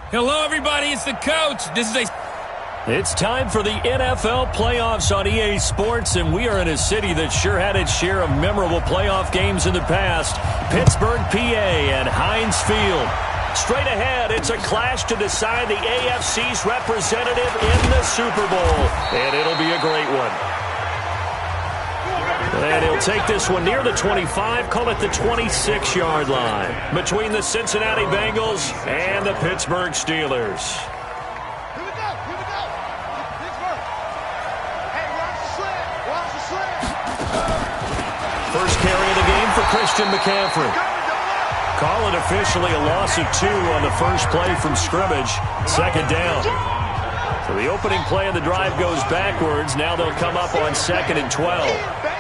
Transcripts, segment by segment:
Hello, everybody. It's the coach. It's time for the NFL playoffs on EA Sports, and we are in a city that sure had its share of memorable playoff games in the past. Pittsburgh, PA, and Heinz Field. Straight ahead, it's a clash to decide the AFC's representative in the Super Bowl, and it'll be a great one. And he'll take this one near the 25, call it the 26-yard line, between the Cincinnati Bengals and the Pittsburgh Steelers. First carry of the game for Christian McCaffrey. Call it officially a loss of 2 on the first play from scrimmage. Second down. So the opening play of the drive goes backwards. Now they'll come up on 2nd and 12.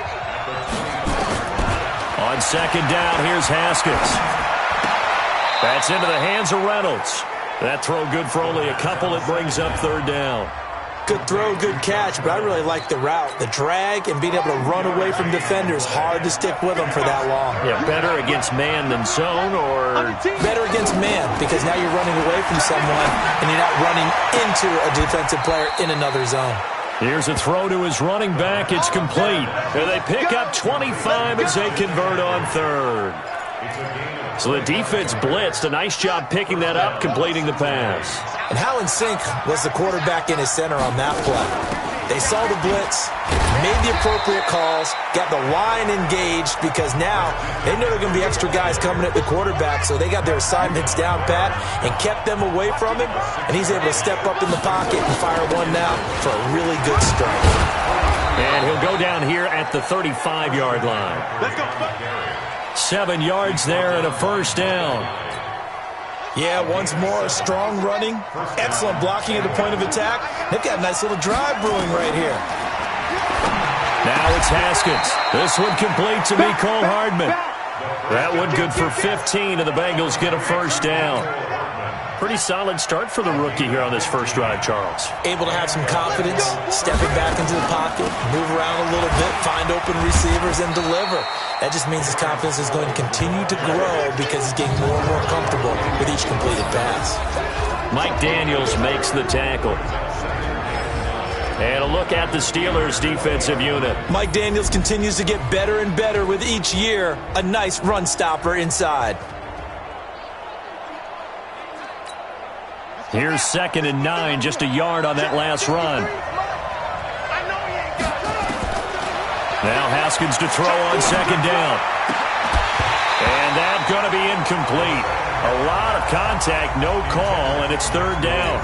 On second down, here's Haskins. That's into the hands of Reynolds. That throw good for only a couple. It brings up third down. Good throw, good catch, but I really like the route. The drag and being able to run away from defenders, hard to stick with them for that long. Yeah, better against man than zone, or? Better against man, because now you're running away from someone and you're not running into a defensive player in another zone. Here's a throw to his running back. It's complete. And they pick up 25 as they convert on third. So the defense blitzed. A nice job picking that up, completing the pass. And how in sync was the quarterback in his center on that play? They saw the blitz, made the appropriate calls, got the line engaged, because now they know there are going to be extra guys coming at the quarterback, so they got their assignments down pat and kept them away from him, and he's able to step up in the pocket and fire one now for a really good strike. And he'll go down here at the 35-yard line. 7 yards there and a first down. Yeah, once more, strong running, excellent blocking at the point of attack. They've got a nice little drive brewing right here. Now it's Haskins. This one complete to Mecole Hardman. That one good for 15, and the Bengals get a first down. Pretty solid start for the rookie here on this first drive, Charles. Able to have some confidence, stepping back into the pocket, move around a little bit, find open receivers, and deliver. That just means his confidence is going to continue to grow because he's getting more and more comfortable with each completed pass. Mike Daniels makes the tackle. And a look at the Steelers' defensive unit. Mike Daniels continues to get better and better with each year. A nice run stopper inside. Here's 2nd and 9, just a yard on that last run. Now Haskins to throw on 2nd down. And that's going to be incomplete. A lot of contact, no call, and it's 3rd down.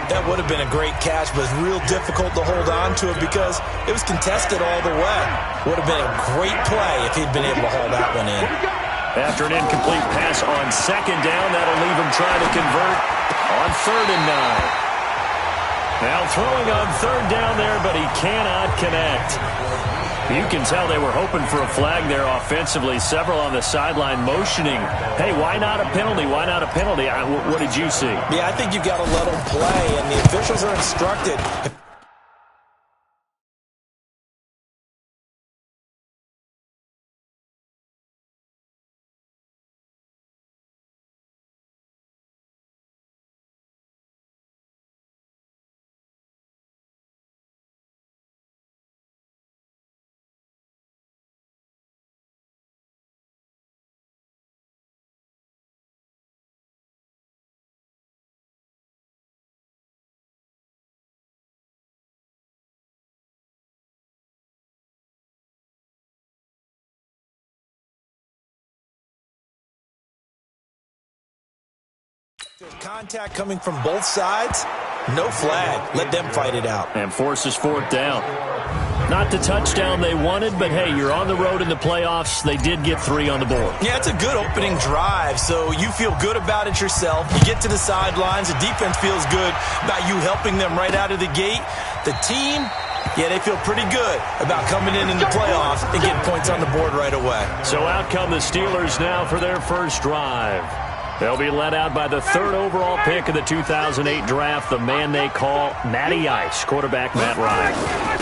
That would have been a great catch, but it's real difficult to hold on to it because it was contested all the way. Would have been a great play if he'd been able to haul that one in. After an incomplete pass on 2nd down, that'll leave him trying to convert on 3rd and 9. Now throwing on 3rd down there, but he cannot connect. You can tell they were hoping for a flag there offensively. Several on the sideline motioning, hey, why not a penalty? Why not a penalty? What did you see? Yeah, I think you've got to let them play, and the officials are instructed. Contact coming from both sides. No flag. Let them fight it out. And forces 4th down. Not the touchdown they wanted, but hey, you're on the road in the playoffs. They did get 3 on the board. Yeah, it's a good opening drive, so you feel good about it yourself. You get to the sidelines. The defense feels good about you helping them right out of the gate. The team, yeah, they feel pretty good about coming in the playoffs and getting points on the board right away. So out come the Steelers now for their first drive. They'll be led out by the 3rd overall pick of the 2008 draft, the man they call Matty Ice, quarterback Matt Ryan.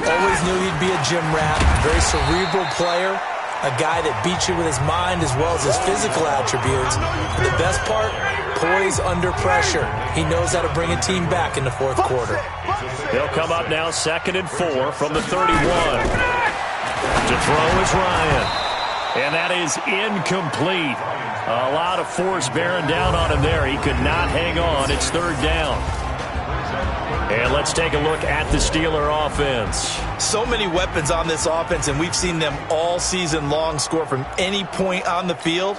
Always knew he'd be a gym rat, very cerebral player. a guy that beats you with his mind as well as his physical attributes. And the best part, poise under pressure. He knows how to bring a team back in the fourth quarter. He'll come up now 2nd and 4 from the 31. To throw is Ryan. And that is incomplete. A lot of force bearing down on him there. He could not hang on. It's 3rd down. And let's take a look at the Steeler offense. So many weapons on this offense, and we've seen them all season long score from any point on the field.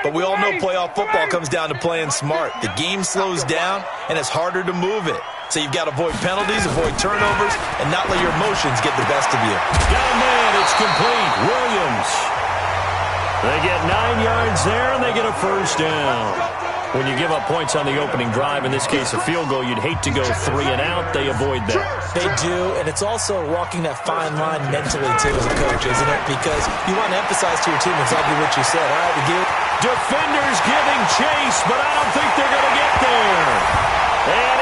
But we all know playoff football comes down to playing smart. The game slows down, and it's harder to move it. So you've got to avoid penalties, avoid turnovers, and not let your emotions get the best of you. Got a man. It's complete. Williams. They get 9 yards there, and they get a 1st down. When you give up points on the opening drive, in this case a field goal, you'd hate to go 3 and out. They avoid that. They do, and it's also walking that fine line mentally, too, as a coach, isn't it? Because you want to emphasize to your team exactly what you said. All right, we give. Defenders giving chase, but I don't think they're going to get there. And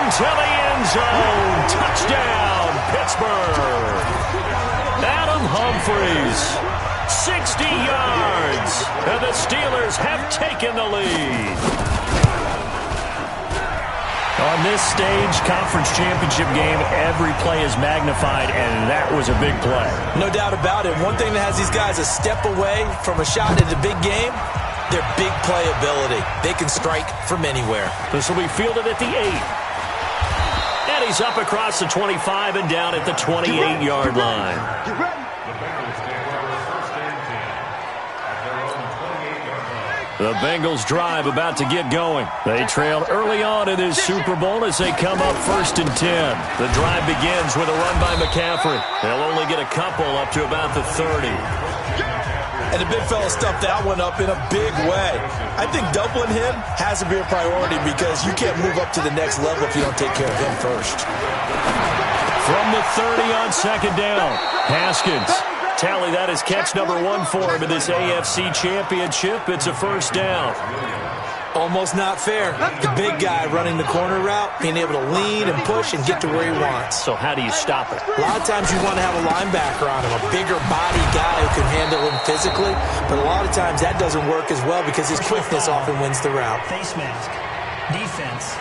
into the end zone. Touchdown, Pittsburgh. Adam Humphries. 60 yards, and the Steelers have taken the lead. On this stage, conference championship game, every play is magnified, and that was a big play. No doubt about it. One thing that has these guys a step away from a shot at the big game, their big play ability. They can strike from anywhere. This will be fielded at the 8. And he's up across the 25 and down at the 28-yard line. The Bengals drive about to get going. They trailed early on in this Super Bowl as they come up 1st and 10. The drive begins with a run by McCaffrey. They'll only get a couple up to about the 30. And the big fella stuffed that one up in a big way. I think doubling him has to be a priority because you can't move up to the next level if you don't take care of him first. From the 30 on 2nd down, Haskins. Tally that is catch number 1 for him in this AFC Championship. It's a 1st down. Almost not fair. The big guy running the corner route, being able to lean and push and get to where he wants. So how do you stop it? A lot of times you want to have a linebacker on him, a bigger body guy who can handle him physically. But a lot of times that doesn't work as well because his quickness often wins the route. Face mask. Defense.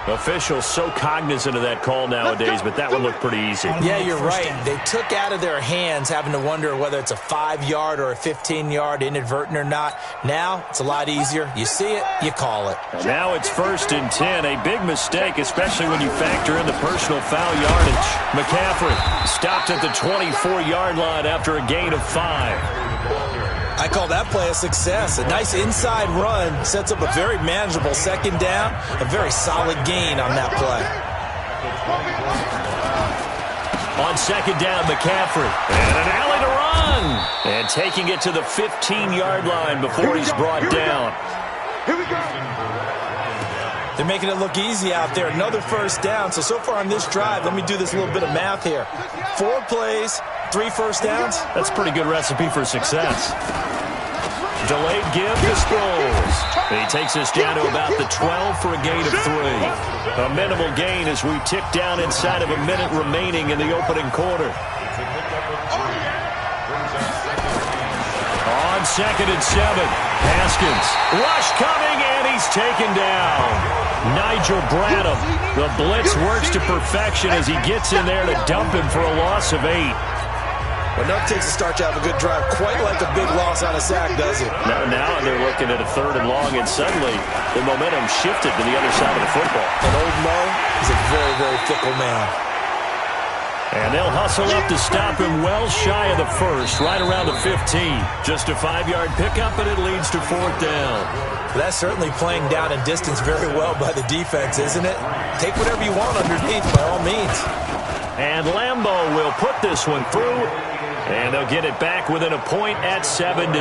Officials so cognizant of that call nowadays, but that one looked pretty easy. Yeah, you're right. They took out of their hands having to wonder whether it's a 5-yard or a 15-yard inadvertent or not. Now, it's a lot easier. You see it, you call it. And now it's 1st and 10. A big mistake, especially when you factor in the personal foul yardage. McCaffrey stopped at the 24-yard line after a gain of 5. I call that play a success. A nice inside run sets up a very manageable 2nd down, a very solid gain on that play. On 2nd down, McCaffrey. And an alley to run. And taking it to the 15-yard line before he's brought down. Here we go. They're making it look easy out there. Another 1st down. So far on this drive, let me do this little bit of math here. 4 plays, 3 1st downs. That's a pretty good recipe for success. Delayed give to Sproles. He takes us down to about the 12 for a gain of 3. A minimal gain as we tick down inside of a minute remaining in the opening quarter. On 2nd and 7, Haskins. Rush coming, and he's taken down. Nigel Bradham. The blitz works to perfection as he gets in there to dump him for a loss of 8. Enough takes to start to have a good drive, quite like a big loss on a sack, does it? Now they're looking at a 3rd and long, and suddenly the momentum shifted to the other side of the football. And old Mo is a very, very fickle man. And they'll hustle up to stop him well shy of the 1st, right around the 15. Just a 5-yard pickup, and it leads to 4th down. That's certainly playing down and distance very well by the defense, isn't it? Take whatever you want underneath, by all means. And Lambeau will put this one through. And they'll get it back within a point at 7-6.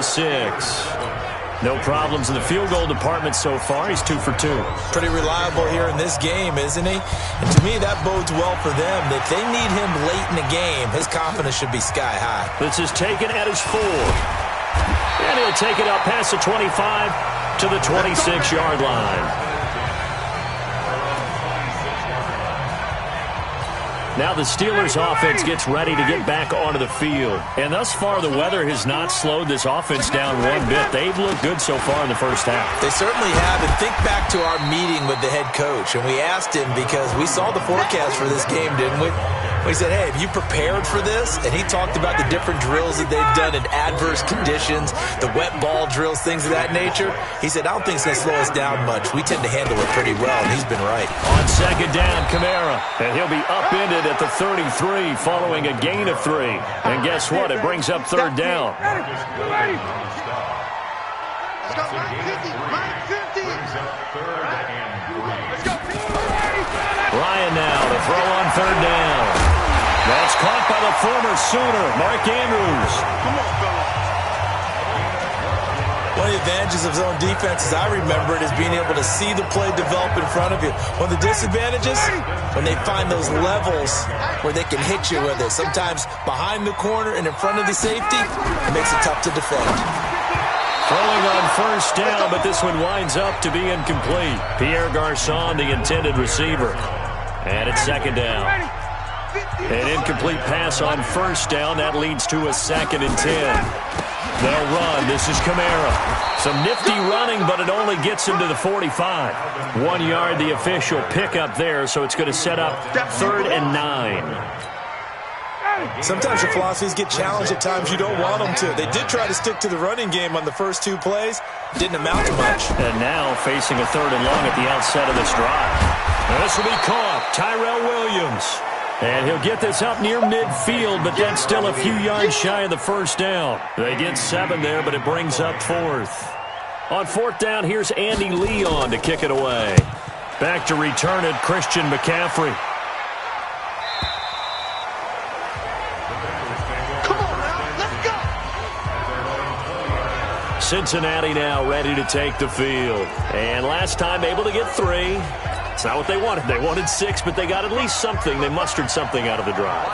No problems in the field goal department so far. He's 2 for 2. Pretty reliable here in this game, isn't he? And to me, that bodes well for them. If they need him late in the game, his confidence should be sky high. This is taken at his 4. And he'll take it up past the 25 to the 26-yard line. Now the Steelers offense gets ready to get back onto the field. And thus far, the weather has not slowed this offense down one bit. They've looked good so far in the first half. They certainly have. And think back to our meeting with the head coach. And we asked him because we saw the forecast for this game, didn't we? We said, hey, have you prepared for this? And he talked about the different drills that they've done in adverse conditions, the wet ball drills, things of that nature. He said, I don't think it's going to slow us down much. We tend to handle it pretty well, and he's been right. On second down, Kamara. And he'll be upended at the 33 following a gain of 3. And guess what? It brings up third down. Ryan now to throw on third down. That's caught by the former Sooner, Mark Andrews. One of the advantages of zone defense, as I remember it, is being able to see the play develop in front of you. One of the disadvantages, when they find those levels where they can hit you with it, sometimes behind the corner and in front of the safety, it makes it tough to defend. Throwing on first down, but this one winds up to be incomplete. Pierre Garçon, the intended receiver. And it's second down. An incomplete pass on first down. That leads to a 2nd and 10. They'll run. This is Kamara. Some nifty running, but it only gets him to the 45. 1 yard, the official pickup there, so it's going to set up 3rd and 9. Sometimes your philosophies get challenged at times you don't want them to. They did try to stick to the running game on the first 2 plays. Didn't amount to much. And now facing a 3rd and long at the outset of this drive. And this will be caught. Tyrell Williams. And he'll get this up near midfield, but that's still a few yards shy of the first down. They get 7 there, but it brings up 4th. On 4th down, here's Andy Leon to kick it away. Back to return it, Christian McCaffrey. Cincinnati now ready to take the field. And last time able to get 3. It's not what they wanted. They wanted 6, but they got at least something. They mustered something out of the drive.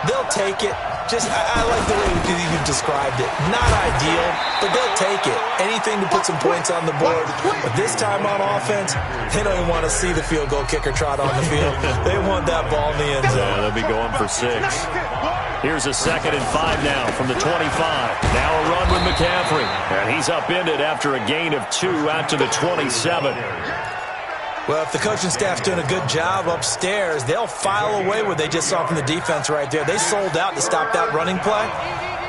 They'll take it. I like the way you described it. Not ideal, but they'll take it. Anything to put some points on the board. But this time on offense, they don't even want to see the field goal kicker trot on the field. They want that ball in the end zone. Yeah, they'll be going for 6. Here's a 2nd and 5 now from the 25. Now a run with McCaffrey. And he's upended after a gain of 2 out to the 27. Well, if the coaching staff's doing a good job upstairs, they'll file away what they just saw from the defense right there. They sold out to stop that running play.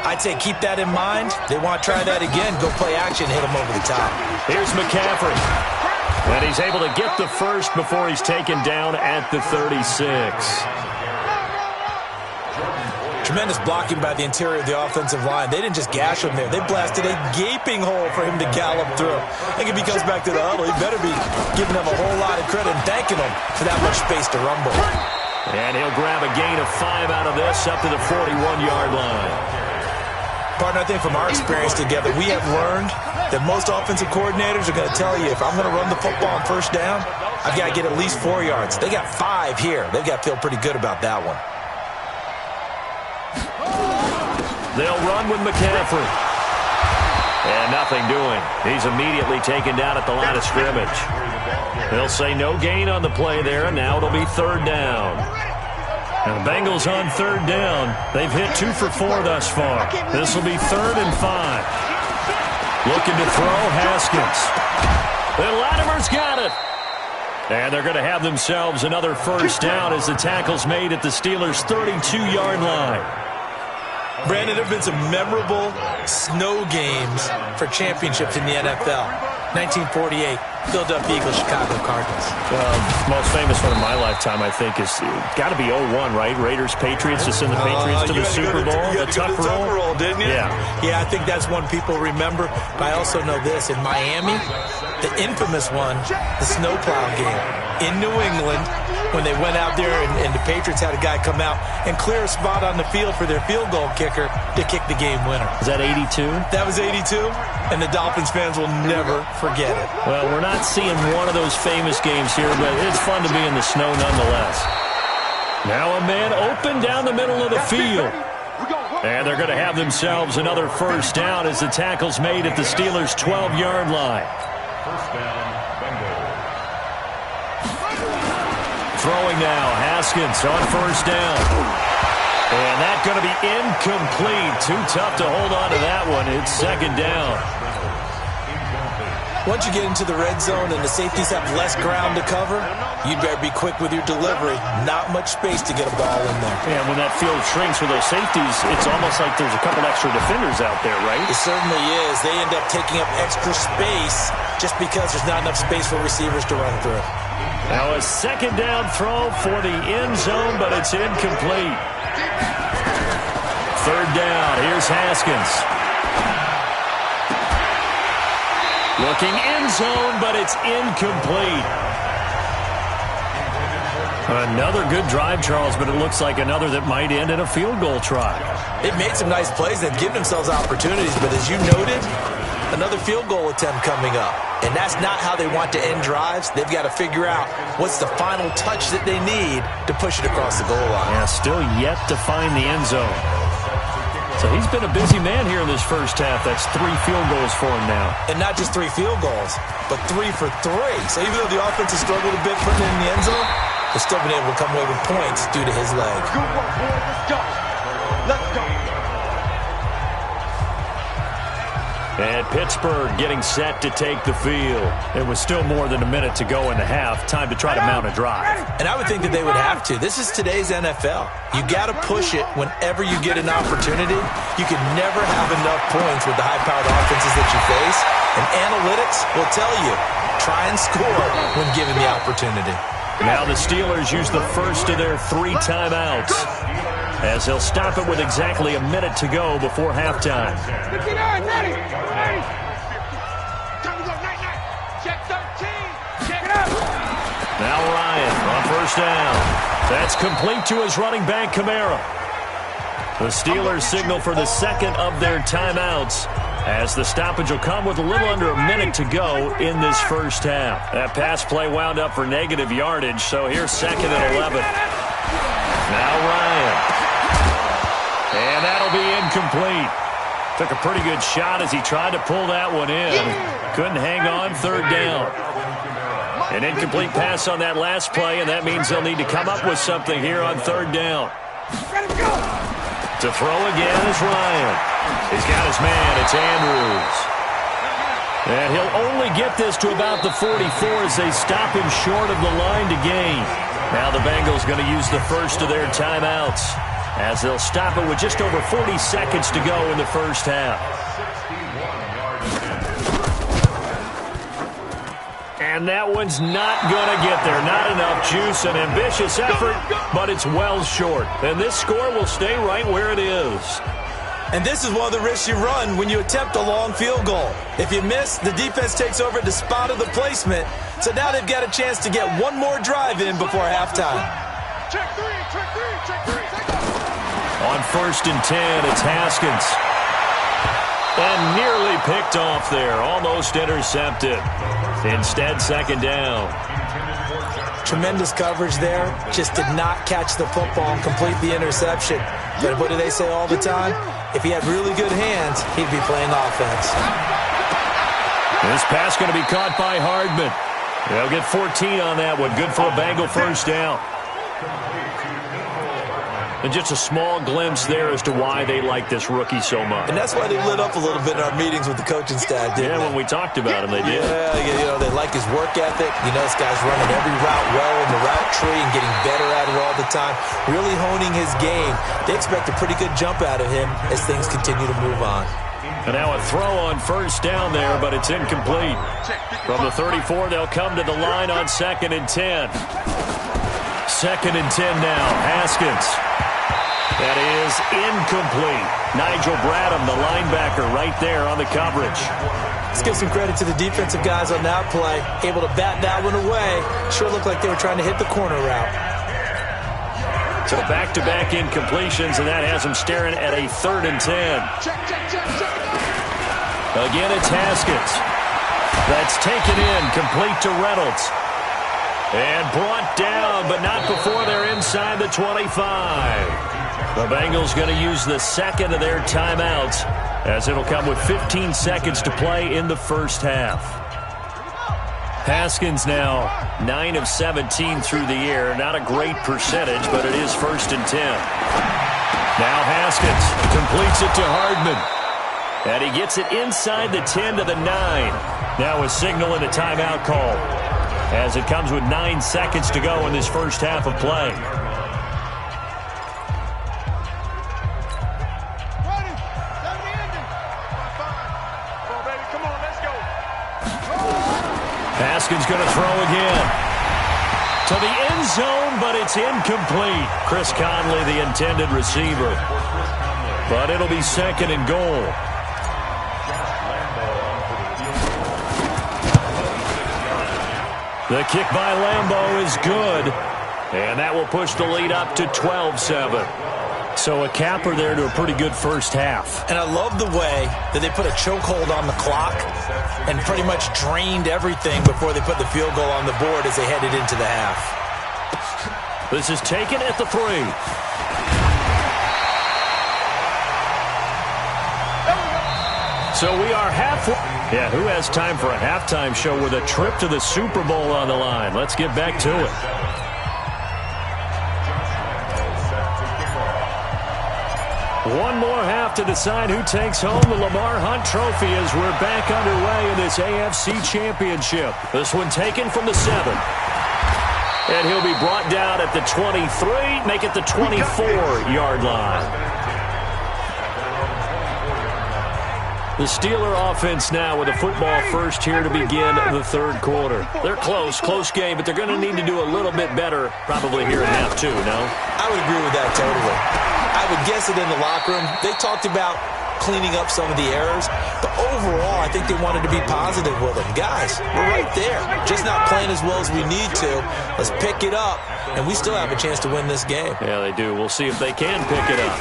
I'd say keep that in mind. They want to try that again. Go play action, hit them over the top. Here's McCaffrey. And he's able to get the first before he's taken down at the 36. Tremendous blocking by the interior of the offensive line. They didn't just gash him there. They blasted a gaping hole for him to gallop through. I think if he comes back to the huddle, he better be giving them a whole lot of credit and thanking them for that much space to rumble. And he'll grab a gain of 5 out of this up to the 41-yard line. Partner, I think from our experience together, we have learned that most offensive coordinators are going to tell you, if I'm going to run the football on first down, I've got to get at least 4 yards. They got 5 here. They've got to feel pretty good about that one. They'll run with McCaffrey. And nothing doing. He's immediately taken down at the line of scrimmage. They'll say no gain on the play there, and now it'll be 3rd down. And the Bengals on 3rd down. They've hit 2 for 4 thus far. This will be 3rd and 5. Looking to throw, Haskins. And Latimer's got it. And they're going to have themselves another first down as the tackle's made at the Steelers' 32-yard line. Brandon, there have been some memorable snow games for championships in the NFL. 1948, Philadelphia Eagles, Chicago Cardinals. Most famous one of my lifetime, I think, is got to be 01, right? Raiders, Patriots, to send the Patriots to the Super Bowl. The Tuck roll, didn't you? Yeah, I think that's one people remember. But I also know this. In Miami, the infamous one, the snowplow game in New England, when they went out there and the Patriots had a guy come out and clear a spot on the field for their field goal kicker to kick the game winner. Is that 82? That was 82, and the Dolphins fans will never forget it. Well, we're not seeing one of those famous games here, but it's fun to be in the snow nonetheless. Now a man open down the middle of the field. And they're going to have themselves another first down as the tackle's made at the Steelers' 12-yard line. Throwing now, Haskins on first down. And that's going to be incomplete. Too tough to hold on to that one. It's second down. Once you get into the red zone and the safeties have less ground to cover, you better be quick with your delivery. Not much space to get a ball in there. And when that field shrinks for those safeties, it's almost like there's a couple extra defenders out there, right? It certainly is. They end up taking up extra space just because there's not enough space for receivers to run through. Now a second down throw for the end zone, but it's incomplete. Third down, here's Haskins. Looking end zone, but it's incomplete. Another good drive, Charles, but it looks like another that might end in a field goal try. They've made some nice plays. They've given themselves opportunities, but as you noted, another field goal attempt coming up. And that's not how they want to end drives. They've got to figure out what's the final touch that they need to push it across the goal line. Yeah, still yet to find the end zone. So he's been a busy man here in this first half. That's 3 field goals for him now. And not just 3 field goals, but 3 for 3. So even though the offense has struggled a bit putting it in the end zone, they've still been able to come away with points due to his leg. Good work, boys. Let's go. Let's go. And Pittsburgh getting set to take the field. It was still more than a minute to go in the half. Time to try to mount a drive. And I would think that they would have to. This is today's NFL. You got to push it whenever you get an opportunity. You can never have enough points with the high-powered offenses that you face. And analytics will tell you, try and score when given the opportunity. Now the Steelers use the first of their 3 timeouts, as they'll stop it with exactly a minute to go before halftime. Now Ryan on first down. That's complete to his running back, Kamara. The Steelers signal for the second of their timeouts, as the stoppage will come with a little under a minute to go in this first half. That pass play wound up for negative yardage, so here's second and 11. Now Ryan. And that'll be incomplete. Took a pretty good shot as he tried to pull that one in. Couldn't hang on, third down. An incomplete pass on that last play, and that means they'll need to come up with something here on third down. To throw again is Ryan. He's got his man. It's Andrews. And he'll only get this to about the 44 as they stop him short of the line to gain. Now the Bengals going to use the first of their timeouts, as they'll stop it with just over 40 seconds to go in the first half. And that one's not going to get there. Not enough juice. An ambitious effort, but it's well short. And this score will stay right where it is. And this is one of the risks you run when you attempt a long field goal. If you miss, the defense takes over at the spot of the placement. So now they've got a chance to get one more drive in before halftime. Check three. On first and 10, it's Haskins. And nearly picked off there. Almost intercepted. Instead, second down. Tremendous coverage there. Just did not catch the football and complete the interception. But what do they say all the time? If he had really good hands, he'd be playing offense. This pass going to be caught by Hardman. They'll get 14 on that one. Good for a Bengal first down. And just a small glimpse there as to why they like this rookie so much. And that's why they lit up a little bit in our meetings with the coaching staff, didn't when we talked about him, they did. Yeah, they like his work ethic. This guy's running every route well in the route tree and getting better at it all the time, really honing his game. They expect a pretty good jump out of him as things continue to move on. And now a throw on first down there, but it's incomplete. From the 34, they'll come to the line on second and 10. Second and 10 now, Haskins. That is incomplete. Nigel Bradham, the linebacker, right there on the coverage. Let's give some credit to the defensive guys on that play. Able to bat that one away. Sure looked like they were trying to hit the corner route. So back-to-back incompletions, and that has them staring at a third and 10. Again, it's Haskins. That's taken in, complete to Reynolds. And brought down, but not before they're inside the 25. The Bengals going to use the second of their timeouts, as it'll come with 15 seconds to play in the first half. Haskins now 9 of 17 through the air. Not a great percentage, but it is 1st and 10. Now Haskins completes it to Hardman. And he gets it inside the 10 to the 9. Now a signal and a timeout call, as it comes with 9 seconds to go in this first half of play. Haskins going to throw again to the end zone, but it's incomplete. Chris Conley, the intended receiver. But it'll be 2nd and goal. The kick by Lambeau is good, and that will push the lead up to 12-7. So a capper there to a pretty good first half. And I love the way that they put a chokehold on the clock and pretty much drained everything before they put the field goal on the board as they headed into the half. This is taken at the 3. So we are halfway. Yeah, who has time for a halftime show with a trip to the Super Bowl on the line? Let's get back to it. One more half to decide who takes home the Lamar Hunt Trophy as we're back underway in this AFC Championship. This one taken from the 7. And he'll be brought down at the 23, make it the 24-yard line. The Steeler offense now with a football first here to begin the 3rd quarter. They're close game, but they're going to need to do a little bit better probably here in half 2, no? I would agree with that totally. I would guess it in the locker room. They talked about cleaning up some of the errors, but overall, I think they wanted to be positive with them. Guys, we're right there. Just not playing as well as we need to. Let's pick it up, and we still have a chance to win this game. Yeah, they do. We'll see if they can pick it up.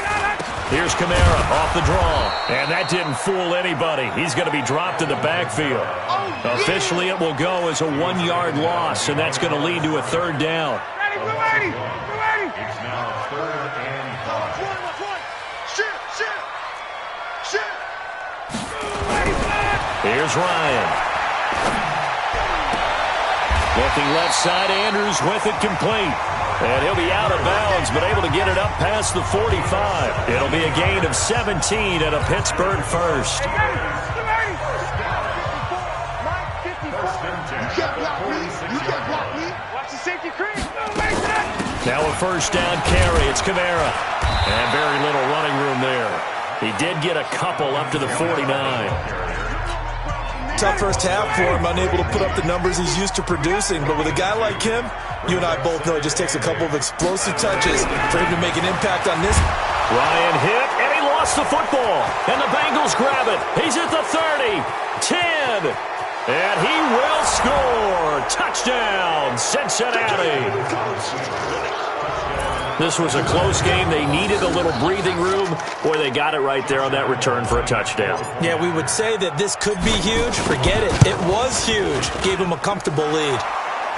Here's Kamara off the draw, and that didn't fool anybody. He's going to be dropped in the backfield. Officially, it will go as a 1-yard loss, and that's going to lead to a 3rd down. Ready. It's now 3rd and 5. Shit. Here's Ryan. Looking left side, Andrews with it complete. And he'll be out of bounds, but able to get it up past the 45. It'll be a gain of 17 and a Pittsburgh first. You can't block me. Watch the safety cream. Now a first down carry. It's Kamara. And very little running room there. He did get a couple up to the 49. Tough first half for him, unable to put up the numbers he's used to producing. But with a guy like him, you and I both know it just takes a couple of explosive touches for him to make an impact on this. Ryan hit, and he lost the football. And the Bengals grab it. He's at the 30, 10, and he will score. Touchdown, Cincinnati. This was a close game. They needed a little breathing room. Boy, they got it right there on that return for a touchdown. Yeah, we would say that this could be huge. Forget it. It was huge. Gave him a comfortable lead.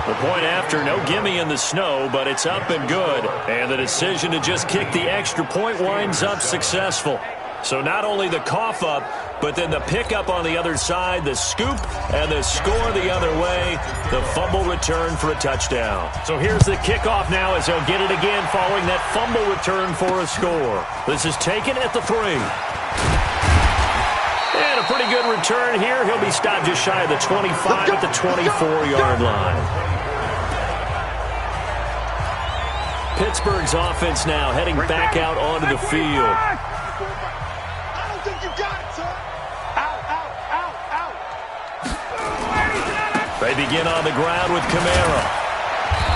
The point after, no gimme in the snow, but it's up and good. And the decision to just kick the extra point winds up successful. So not only the cough up, but then the pickup on the other side, the scoop, and the score the other way, the fumble return for a touchdown. So here's the kickoff now as they'll get it again following that fumble return for a score. This is taken at the 3. And a pretty good return here. He'll be stopped just shy of the 25 at the 24-yard line. Pittsburgh's offense now heading back out onto the field. They begin on the ground with Kamara.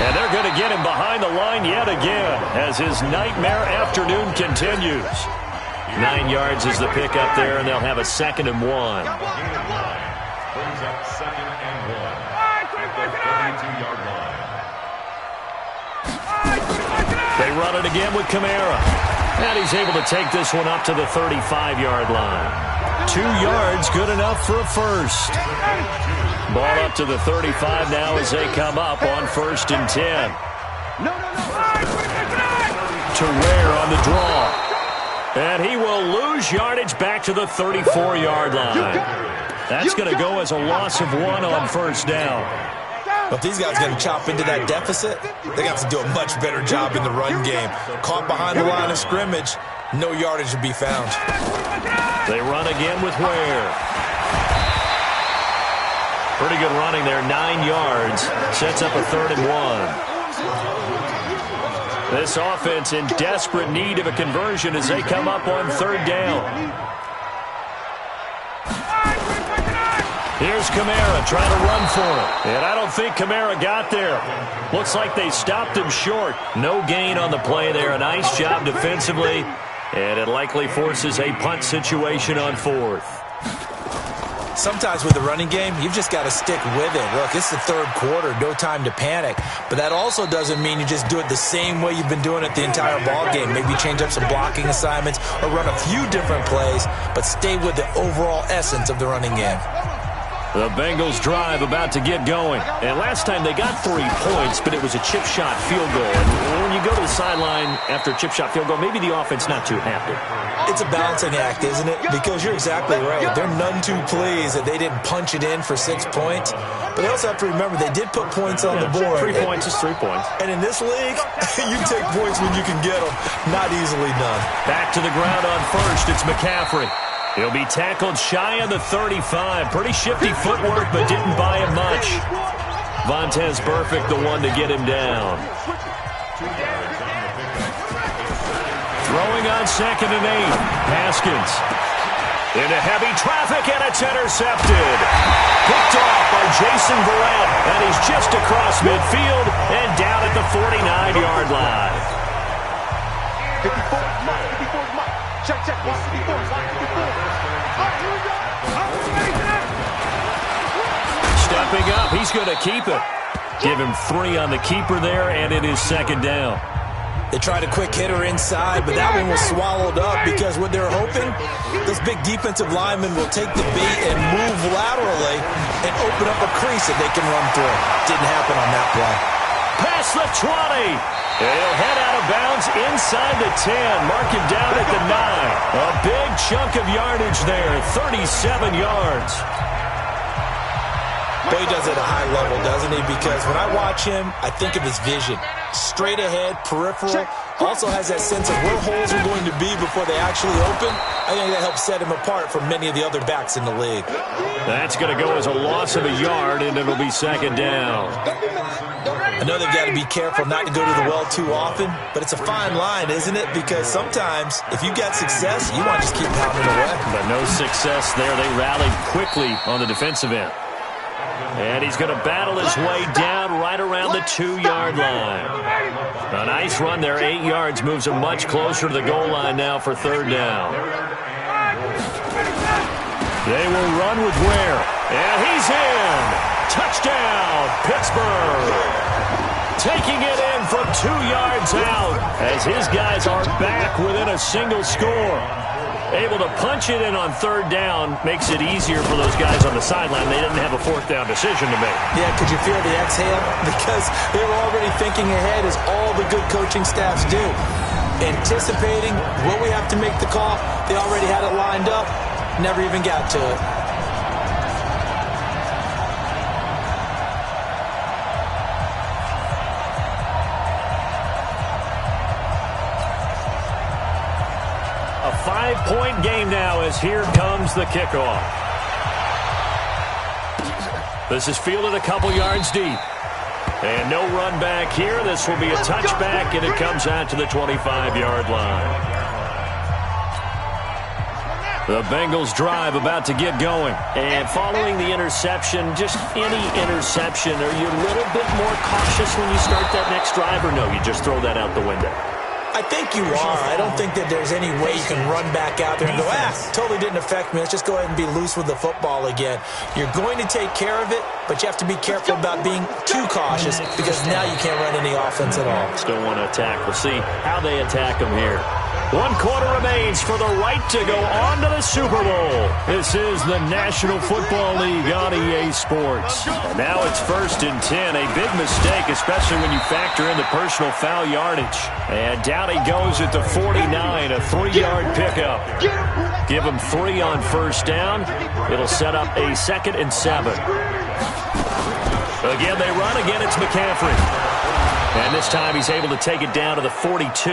And they're going to get him behind the line yet again as his nightmare afternoon continues. 9 yards is the pickup there, and they'll have a 2nd and 1. Brings up 2nd and 1 at the 32-yard line. They run it again with Kamara. And he's able to take this one up to the 35-yard line. 2 yards, good enough for a first. Ball up to the 35 now as they come up on 1st and 10. To Ware on the draw. And he will lose yardage back to the 34-yard line. That's going to go as a loss of 1 on 1st down. But if these guys are going to chop into that deficit, they got to do a much better job in the run game. Caught behind the line of scrimmage, no yardage to be found. They run again with Ware. Pretty good running there, 9 yards. Sets up a 3rd and 1. This offense in desperate need of a conversion as they come up on 3rd down. Here's Kamara trying to run for it. And I don't think Kamara got there. Looks like they stopped him short. No gain on the play there. A nice job defensively. And it likely forces a punt situation on 4th. Sometimes with the running game, you've just got to stick with it. Look, it's the 3rd quarter, no time to panic. But that also doesn't mean you just do it the same way you've been doing it the entire ball game. Maybe change up some blocking assignments or run a few different plays, but stay with the overall essence of the running game. The Bengals drive about to get going. And last time they got 3 points, but it was a chip shot field goal. And when you go to the sideline after a chip shot field goal, maybe the offense not too happy. It's a balancing act, isn't it? Because you're exactly right. They're none too pleased that they didn't punch it in for 6 points. But they also have to remember they did put points on the board. 3 points is 3 points. And in this league, you take points when you can get them. Not easily done. Back to the ground on 1st. It's McCaffrey. He'll be tackled shy of the 35. Pretty shifty footwork, but didn't buy him much. Vontez Burfict, the one to get him down. Throwing on 2nd and 8. Haskins. Into heavy traffic, and it's intercepted. Picked off by Jason Verrett, and he's just across midfield and down at the 49-yard line. 54, Mike, 54, Mike. Check, 154, 154. Stepping up, he's going to keep it. Give him 3 on the keeper there, and it is 2nd down. They tried a quick hitter inside, but that one was swallowed up because what they're hoping, this big defensive lineman will take the bait and move laterally and open up a crease that they can run through. Didn't happen on that play. Past the 20. He'll head out of bounds inside the 10. Mark him down at the 9. A big chunk of yardage there, 37 yards. But he does it at a high level, doesn't he? Because when I watch him, I think of his vision. Straight ahead, peripheral. Also has that sense of where holes are going to be before they actually open. I think that helps set him apart from many of the other backs in the league. That's going to go as a loss of a yard, and it'll be 2nd down. I know they've got to be careful not to go to the well too often, but it's a fine line, isn't it? Because sometimes, if you got success, you want to just keep pounding away. But no success there. They rallied quickly on the defensive end. And he's going to battle his way down right around the 2-yard line. A nice run there, 8 yards, moves him much closer to the goal line now for 3rd down. They will run with Ware. And he's in. Touchdown, Pittsburgh. Taking it in from 2 yards out as his guys are back within a single score. Able to punch it in on 3rd down makes it easier for those guys on the sideline. They didn't have a 4th down decision to make. Yeah, could you feel the exhale? Because they were already thinking ahead, as all the good coaching staffs do. Anticipating what we have to make the call. They already had it lined up. Never even got to it. A 5-point game now as here comes the kickoff. This is fielded a couple yards deep. And no run back here. This will be a touchback, and it comes out to the 25-yard line. The Bengals drive about to get going. And following the interception, just any interception, are you a little bit more cautious when you start that next drive, or no, you just throw that out the window? I think you are. I don't think that there's any way you can run back out there and go, totally didn't affect me. Let's just go ahead and be loose with the football again. You're going to take care of it, but you have to be careful about being too cautious because now you can't run any offense at all. Still want to attack. We'll see how they attack them here. 1 quarter remains for the right to go on to the Super Bowl. This is the National Football League on EA Sports. And now it's 1st and 10. A big mistake, especially when you factor in the personal foul yardage. And down he goes at the 49, a 3-yard pickup. Give him 3 on 1st down. It'll set up a 2nd and 7. Again, they run. Again, it's McCaffrey. And this time he's able to take it down to the 42.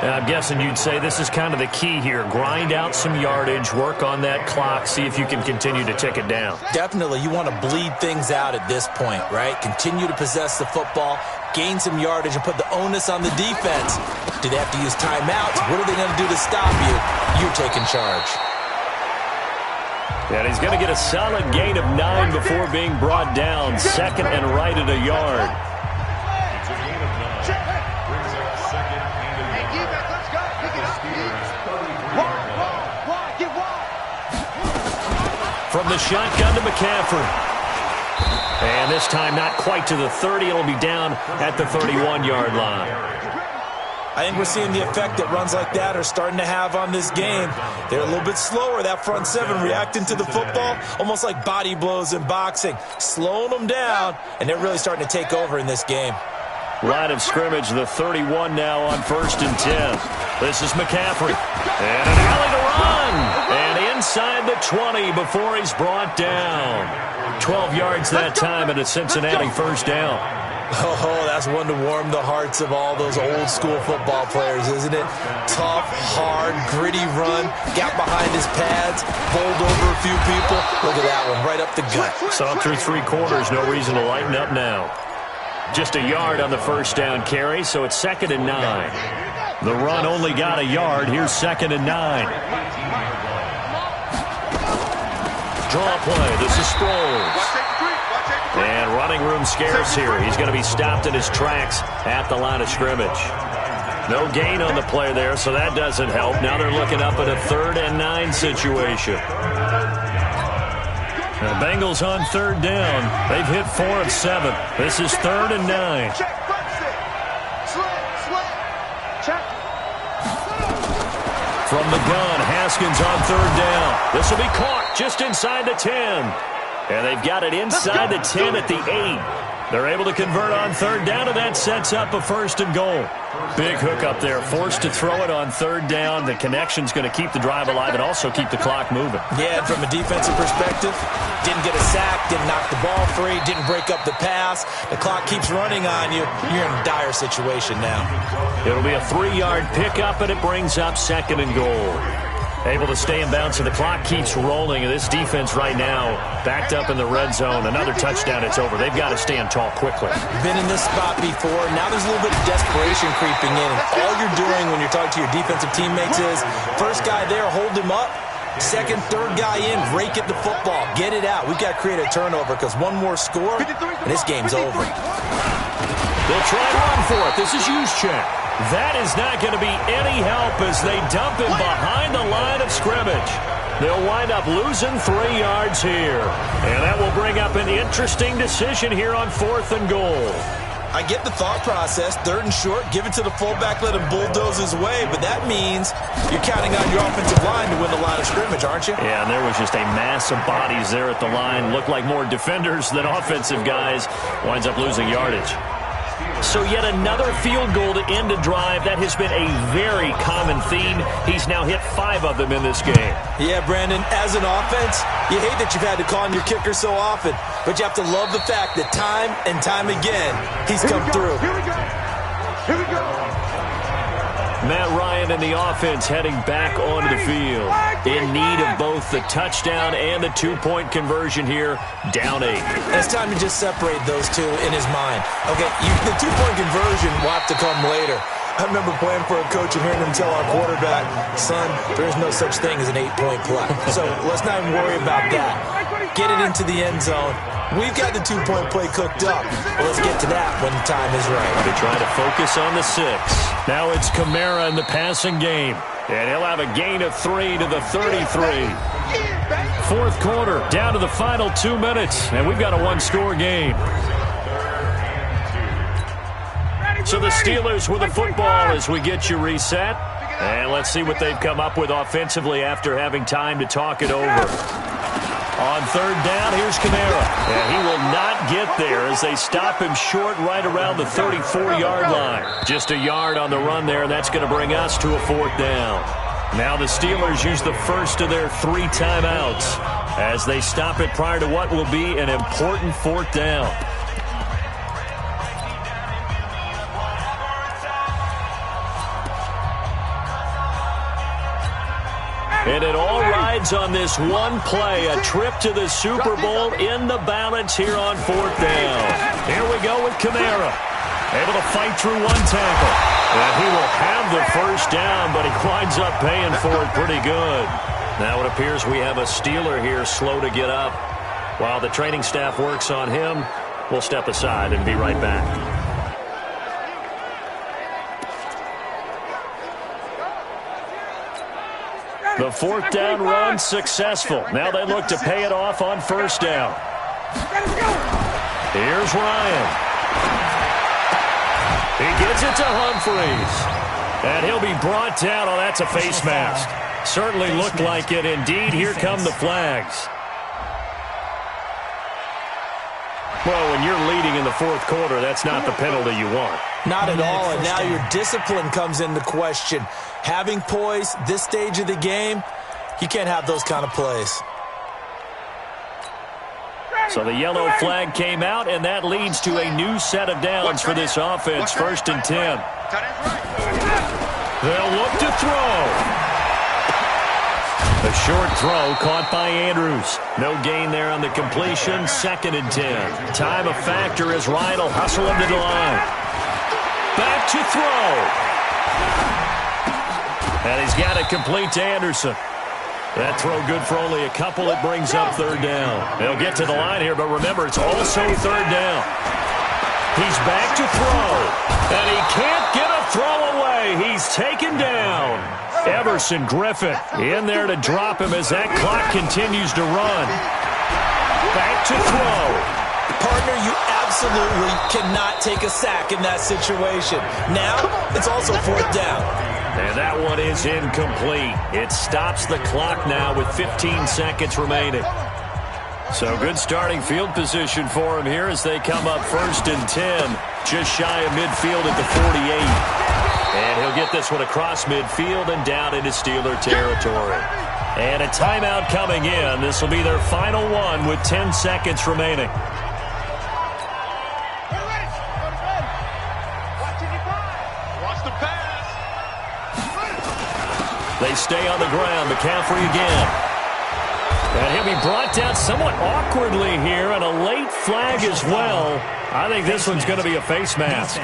I'm guessing you'd say this is kind of the key here. Grind out some yardage, work on that clock, see if you can continue to tick it down. Definitely. You want to bleed things out at this point, right? Continue to possess the football, gain some yardage, and put the onus on the defense. Do they have to use timeouts? What are they going to do to stop you? You're taking charge. And he's going to get a solid gain of 9 before being brought down. Second and right at a yard. From the shotgun to McCaffrey. And this time not quite to the 30. It'll be down at the 31-yard line. I think we're seeing the effect that runs like that are starting to have on this game. They're a little bit slower, that front seven, reacting to the football, almost like body blows in boxing, slowing them down, and they're really starting to take over in this game. Line of scrimmage, the 31 now on 1st and 10. This is McCaffrey. And an alley to run. And inside the 20 before he's brought down. 12 yards that time and a Cincinnati first down. Oh, that's one to warm the hearts of all those old school football players, isn't it? Tough, hard, gritty run, got behind his pads, bowled over a few people. Look at that one, right up the gut. Saw through 3 quarters, no reason to lighten up now. Just a yard on the first down carry, so it's 2nd and 9. The run only got a yard. Here's 2nd and 9. Draw play. This is Sproles. And running room scarce here. He's going to be stopped in his tracks at the line of scrimmage. No gain on the play there, so that doesn't help. Now they're looking up at a 3rd and 9 situation. The Bengals on 3rd down. They've hit 4 of 7. This is 3rd and 9. From the gun, Haskins on 3rd down. This will be caught just inside the 10. And they've got it inside the 10 at the 8. They're able to convert on 3rd down, and that sets up a 1st and goal. Big hook up there, forced to throw it on 3rd down. The connection's going to keep the drive alive and also keep the clock moving. Yeah, and from a defensive perspective, didn't get a sack, didn't knock the ball free, didn't break up the pass. The clock keeps running on you. You're in a dire situation now. It'll be a 3-yard pickup, and it brings up 2nd and goal. Able to stay in bounds, and the clock keeps rolling. And this defense right now backed up in the red zone. Another touchdown, it's over. They've got to stand tall quickly. Been in this spot before. Now there's a little bit of desperation creeping in. And all you're doing when you're talking to your defensive teammates is, first guy there, hold him up. Second, third guy in, rake at the football. Get it out. We've got to create a turnover because one more score, and this game's over. They'll try and run for it. This is Juszczyk. That is not going to be any help as they dump him behind the line of scrimmage. They'll wind up losing 3 yards here. And that will bring up an interesting decision here on 4th and goal. I get the thought process, 3rd and short, give it to the fullback, let him bulldoze his way, but that means you're counting on your offensive line to win the line of scrimmage, aren't you? Yeah, and there was just a mass of bodies there at the line. Looked like more defenders than offensive guys. Winds up losing yardage. So yet another field goal to end a drive. That has been a very common theme. He's now hit 5 of them in this game. Yeah, Brandon, as an offense, you hate that you've had to call on your kicker so often, but you have to love the fact that time and time again, he's come through. Here we go. Here we go. Matt Ryan and the offense heading back onto the field. In need of both the touchdown and the 2-point conversion here, down 8. It's time to just separate those two in his mind. Okay, the 2-point conversion will have to come later. I remember playing for a coach and hearing him tell our quarterback, son, there's no such thing as an 8-point play. So let's not even worry about that. Get it into the end zone. We've got the 2-point play cooked up. Well, let's get to that when the time is right. They try to focus on the 6. Now it's Kamara in the passing game. And he'll have a gain of 3 to the 33. 4th quarter, down to the final 2 minutes. And we've got a 1-score game. So the Steelers with the football as we get you reset. And let's see what they've come up with offensively after having time to talk it over. On 3rd down, here's Kamara. And he will not get there as they stop him short right around the 34-yard line. Just a yard on the run there, and that's going to bring us to a 4th down. Now the Steelers use the first of their 3 timeouts. as they stop it prior to what will be an important 4th down. And it all rides on this one play, a trip to the Super Bowl in the balance here on 4th down. Here we go with Kamara. Able to fight through one tackle. And he will have the first down, but he winds up paying for it pretty good. Now it appears we have a Steeler here slow to get up. While the training staff works on him, we'll step aside and be right back. The 4th down run successful. Now they look to pay it off on 1st down. Here's Ryan. He gets it to Humphries. And he'll be brought down. Oh, that's a face mask. Certainly looked like it. Indeed, here come the flags. Well, when you're leading in the 4th quarter, that's not the penalty you want. Not at all, and now your discipline comes into question. Having poise this stage of the game, you can't have those kind of plays. So the yellow flag came out, and that leads to a new set of downs for this offense. 1st and 10. They'll look to throw. A short throw caught by Andrews. No gain there on the completion. 2nd and 10. Time a factor as Ryan will hustle him to the line. Back to throw. And he's got it complete to Anderson. That throw good for only a couple. It brings up 3rd down. They'll get to the line here, but remember, it's also 3rd down. He's back to throw. And he can't get a throw away. He's taken down. Everson Griffin in there to drop him as that clock continues to run. Back to throw. Partner, you absolutely cannot take a sack in that situation. Now, it's also 4th down. And that one is incomplete. It stops the clock now with 15 seconds remaining. So good starting field position for him here as they come up 1st and 10. Just shy of midfield at the 48. And he'll get this one across midfield and down into Steeler territory. And a timeout coming in. This will be their final one with 10 seconds remaining. They stay on the ground. McCaffrey again. And he'll be brought down somewhat awkwardly here, and a late flag as well. I think this one's going to be a face mask.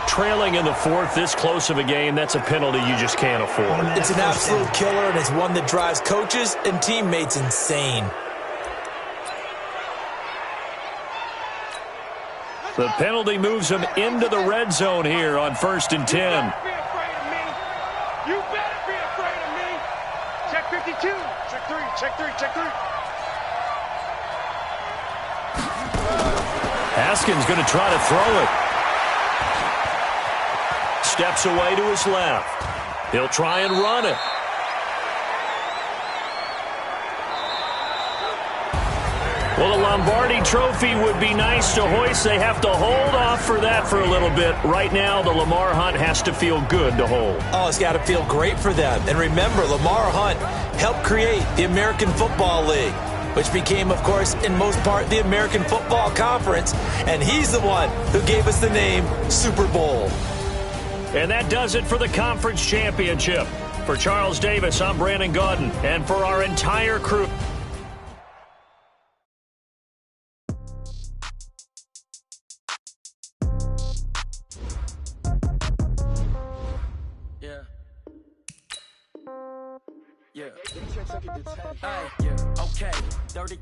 Trailing in the 4th, this close of a game, that's a penalty you just can't afford. It's an absolute killer, and it's one that drives coaches and teammates insane. The penalty moves him into the red zone here on 1st and 10. You better be afraid of me. Check 52. Check 3. Check 3. Check 3. Haskins going to try to throw it. Steps away to his left. He'll try and run it. Well, the Lombardi Trophy would be nice to hoist. They have to hold off for that for a little bit. Right now, the Lamar Hunt has to feel good to hold. Oh, it's got to feel great for them. And remember, Lamar Hunt helped create the American Football League, which became, of course, in most part, the American Football Conference. And he's the one who gave us the name Super Bowl. And that does it for the conference championship. For Charles Davis, I'm Brandon Gaudin. And for our entire crew. Yeah. Okay. 30.